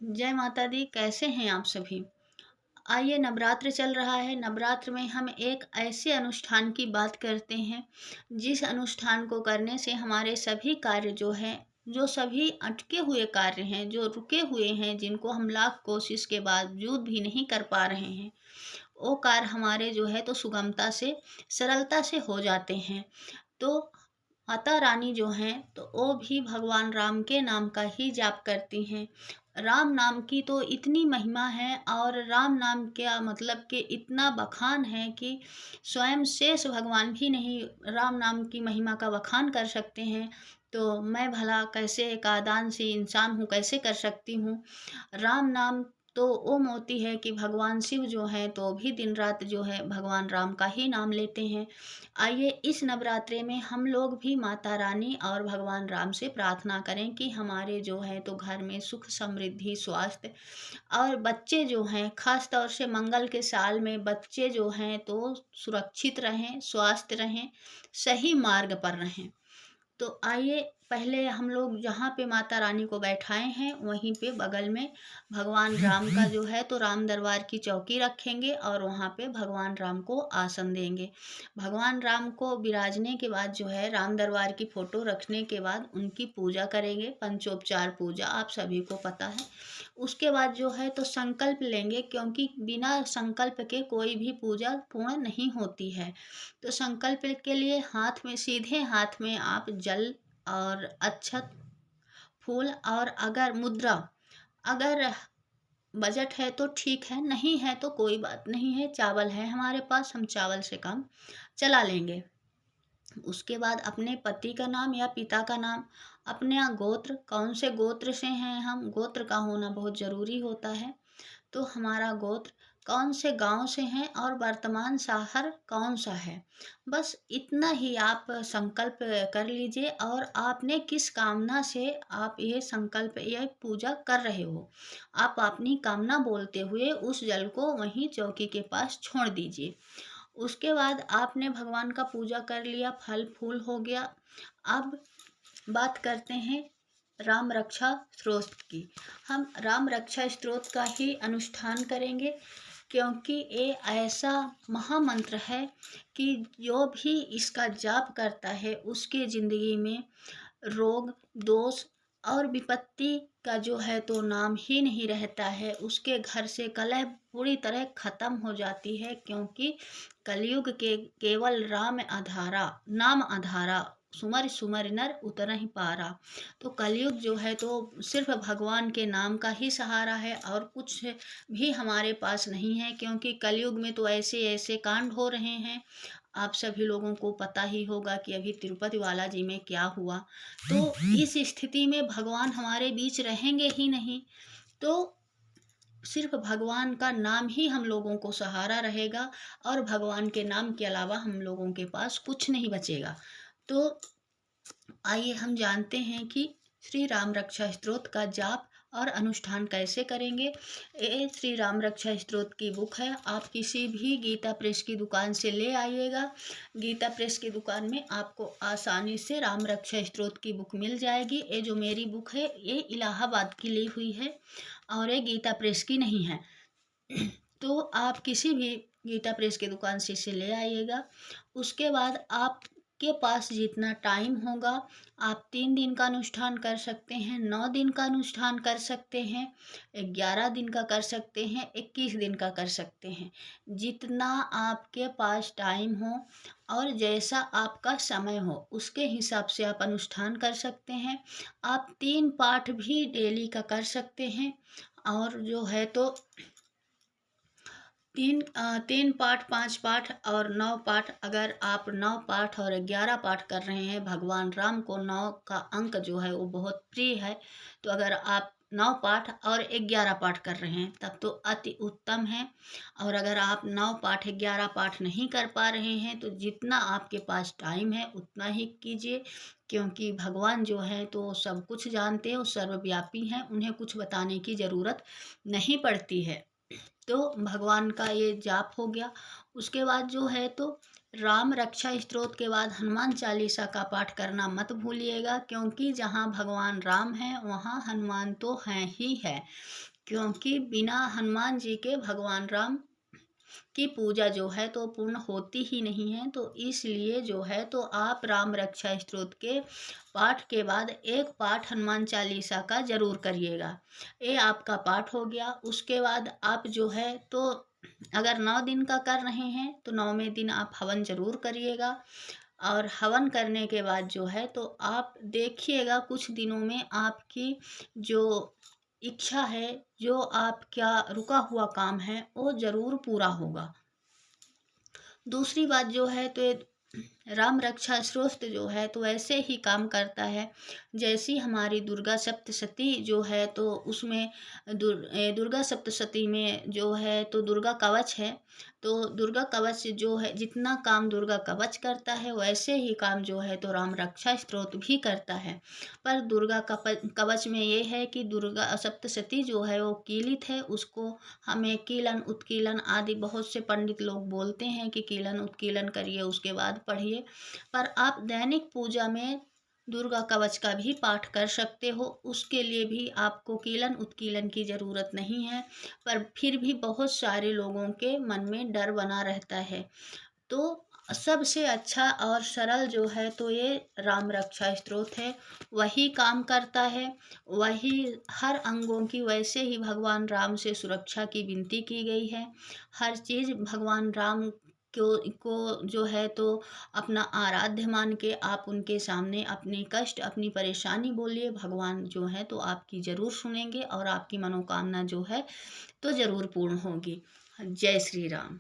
जय माता दी। कैसे हैं आप सभी? आइए, नवरात्र चल रहा है। नवरात्र में हम एक ऐसे अनुष्ठान की बात करते हैं जिस अनुष्ठान को करने से हमारे सभी कार्य जो हैं, जो सभी अटके हुए कार्य हैं, जो रुके हुए हैं, जिनको हम लाख कोशिश के बावजूद भी नहीं कर पा रहे हैं, वो कार्य हमारे जो है तो सुगमता से, सरलता से हो जाते हैं। तो माता रानी जो हैं तो वो भी भगवान राम के नाम का ही जाप करती हैं। राम नाम की तो इतनी महिमा है, और राम नाम क्या मतलब कि इतना बखान है कि स्वयं शेष भगवान भी नहीं राम नाम की महिमा का बखान कर सकते हैं। तो मैं भला कैसे एक आदान सी इंसान हूँ, कैसे कर सकती हूँ। राम नाम तो वो मोती है कि भगवान शिव जो है तो भी दिन रात जो है भगवान राम का ही नाम लेते हैं। आइए, इस नवरात्रे में हम लोग भी माता रानी और भगवान राम से प्रार्थना करें कि हमारे जो है तो घर में सुख समृद्धि स्वास्थ्य और बच्चे जो हैं, खास तौर से मंगल के साल में बच्चे जो हैं तो सुरक्षित रहें, स्वस्थ रहें, सही मार्ग पर रहें। तो आइए, पहले हम लोग जहाँ पे माता रानी को बैठाए हैं वहीं पे बगल में भगवान राम का जो है तो राम दरबार की चौकी रखेंगे और वहाँ पे भगवान राम को आसन देंगे। भगवान राम को विराजने के बाद जो है राम दरबार की फोटो रखने के बाद उनकी पूजा करेंगे, पंचोपचार पूजा आप सभी को पता है। उसके बाद जो है तो संकल्प लेंगे, क्योंकि बिना संकल्प के कोई भी पूजा पूर्ण नहीं होती है। तो संकल्प के लिए हाथ में, सीधे हाथ में आप जल और अक्षत, फूल, और अगर मुद्रा, अगर बजट है तो ठीक है, नहीं है तो कोई बात नहीं है, चावल है हमारे पास, हम चावल से काम चला लेंगे। उसके बाद अपने पति का नाम या पिता का नाम, अपने गोत्र, कौन से गोत्र से हैं हम, गोत्र का होना बहुत ज़रूरी होता है। तो हमारा गोत्र कौन से गांव से हैं और वर्तमान शहर कौन सा है, बस इतना ही आप संकल्प कर लीजिए। और आपने किस कामना से आप ये संकल्प, यह पूजा कर रहे हो, आप अपनी कामना बोलते हुए उस जल को वहीं चौकी के पास छोड़ दीजिए। उसके बाद आपने भगवान का पूजा कर लिया, फल फूल हो गया। अब बात करते हैं राम रक्षा स्तोत्र की। हम राम रक्षा स्तोत्र का ही अनुष्ठान करेंगे, क्योंकि ये ऐसा महामंत्र है कि जो भी इसका जाप करता है उसके ज़िंदगी में रोग दोष और विपत्ति का जो है तो नाम ही नहीं रहता है। उसके घर से कलह पूरी तरह खत्म हो जाती है, क्योंकि कलयुग के केवल राम आधारा, नाम आधारा, सुमर सुमर नर उतर ही पारा। तो कलयुग जो है तो सिर्फ भगवान के नाम का ही सहारा है, और कुछ भी हमारे पास नहीं है, क्योंकि कलयुग में तो ऐसे ऐसे कांड हो रहे हैं। आप सभी लोगों को पता ही होगा कि अभी तिरुपति बालाजी में क्या हुआ। तो इस स्थिति में भगवान हमारे बीच रहेंगे ही नहीं। तो सिर्फ भगवान का नाम ही हम लोगों को सहारा रहेगा, और भगवान के नाम के अलावा हम लोगों के पास कुछ नहीं बचेगा। तो आइए हम जानते हैं कि श्री राम रक्षा स्तोत्र का जाप और अनुष्ठान कैसे करेंगे। ये श्री राम रक्षा स्तोत्र की बुक है, आप किसी भी गीता प्रेस की दुकान से ले आइएगा। गीता प्रेस की दुकान में आपको आसानी से राम रक्षा स्तोत्र की बुक मिल जाएगी। ये जो मेरी बुक है ये इलाहाबाद की ली हुई है, और ये गीता प्रेस की नहीं है। तो आप किसी भी गीता प्रेस की दुकान से इसे ले आइएगा। उसके बाद आपके पास जितना टाइम होगा, आप 3 दिन का अनुष्ठान कर सकते हैं, 9 दिन का अनुष्ठान कर सकते हैं, 11 दिन का कर सकते हैं, 21 दिन का कर सकते हैं। जितना आपके पास टाइम हो और जैसा आपका समय हो उसके हिसाब से आप अनुष्ठान कर सकते हैं। आप 3 पाठ भी डेली का कर सकते हैं, और जो है तो 3 पाठ, 5 पाठ और 9 पाठ, अगर आप 9 पाठ और 11 पाठ कर रहे हैं, भगवान राम को 9 का अंक जो है वो बहुत प्रिय है। तो अगर आप 9 पाठ और 11 पाठ कर रहे हैं तब तो अति उत्तम है। और अगर आप 9 पाठ 11 पाठ नहीं कर पा रहे हैं तो जितना आपके पास टाइम है उतना ही कीजिए, क्योंकि भगवान जो है तो सब कुछ जानते हैं, वो सर्वव्यापी हैं, उन्हें कुछ बताने की ज़रूरत नहीं पड़ती है। तो भगवान का ये जाप हो गया। उसके बाद जो है तो राम रक्षा स्तोत्र के बाद हनुमान चालीसा का पाठ करना मत भूलिएगा, क्योंकि जहाँ भगवान राम हैं वहाँ हनुमान तो हैं ही है। क्योंकि बिना हनुमान जी के भगवान राम की पूजा जो है तो पूर्ण होती ही नहीं है। तो इसलिए जो है तो आप राम रक्षा स्तोत्र के पाठ के बाद एक पाठ हनुमान चालीसा का जरूर करिएगा। ये आपका पाठ हो गया। उसके बाद आप जो है तो अगर 9 दिन का कर रहे हैं तो 9वें दिन आप हवन जरूर करिएगा। और हवन करने के बाद जो है तो आप देखिएगा कुछ दिनों में आपकी जो इच्छा है, जो आपका रुका हुआ काम है, वो ज़रूर पूरा होगा। दूसरी बात जो है तो ये राम रक्षा स्तोत्र जो है तो ऐसे ही काम करता है जैसी हमारी दुर्गा सप्तशती जो है तो उसमें दुर्गा सप्तशती में जो है तो दुर्गा कवच है। तो दुर्गा कवच जो है जितना काम दुर्गा कवच करता है वैसे ही काम जो है तो राम रक्षा स्तोत्र भी करता है। पर दुर्गा कवच में ये है कि दुर्गा सप्तशती जो है वो कीलित है, उसको हमें कीलन उत्कीलन आदि बहुत से पंडित लोग बोलते हैं कि कीलन उत्कीलन करिए उसके बाद पढ़िए। पर आप दैनिक पूजा में दुर्गा कवच का भी पाठ कर सकते हो, उसके लिए भी आपको कीलन उत्कीलन की ज़रूरत नहीं है। पर फिर भी बहुत सारे लोगों के मन में डर बना रहता है। तो सबसे अच्छा और सरल जो है तो ये राम रक्षा स्तोत्र है। वही काम करता है, वही हर अंगों की वैसे ही भगवान राम से सुरक्षा की विनती की गई है। हर चीज़ भगवान राम को जो है तो अपना आराध्य मान के आप उनके सामने अपनी कष्ट अपनी परेशानी बोलिए, भगवान जो है तो आपकी ज़रूर सुनेंगे और आपकी मनोकामना जो है तो ज़रूर पूर्ण होगी। जय श्री राम।